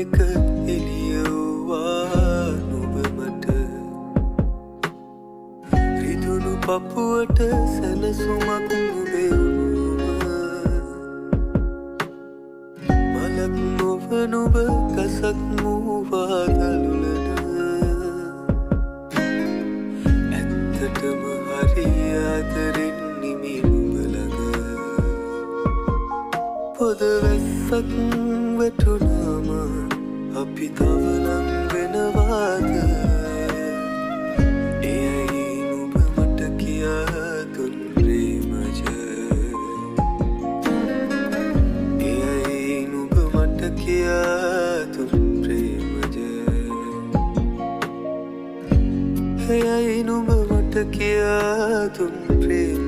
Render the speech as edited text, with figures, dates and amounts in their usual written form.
එක එළියවුවා නුඹ මට රිදුණු පපුවට සැනසුමක් නුඹේ මලක් නොව නුඹ ගසක් මූවා දළුලන ඇත්තටම හරි ආදරෙන් නිමි නුඹ ළඟ පොද වැස්සක් වැටුණාම අපි තව නම් වෙනවාද එයයි නුඹ මට කියා දුන් ප්‍රේමජ එයයි නුඹ මට කියා දුන් ප්‍රේමජ එයයි නුඹ මට කියා දුන් ප්‍රේමජ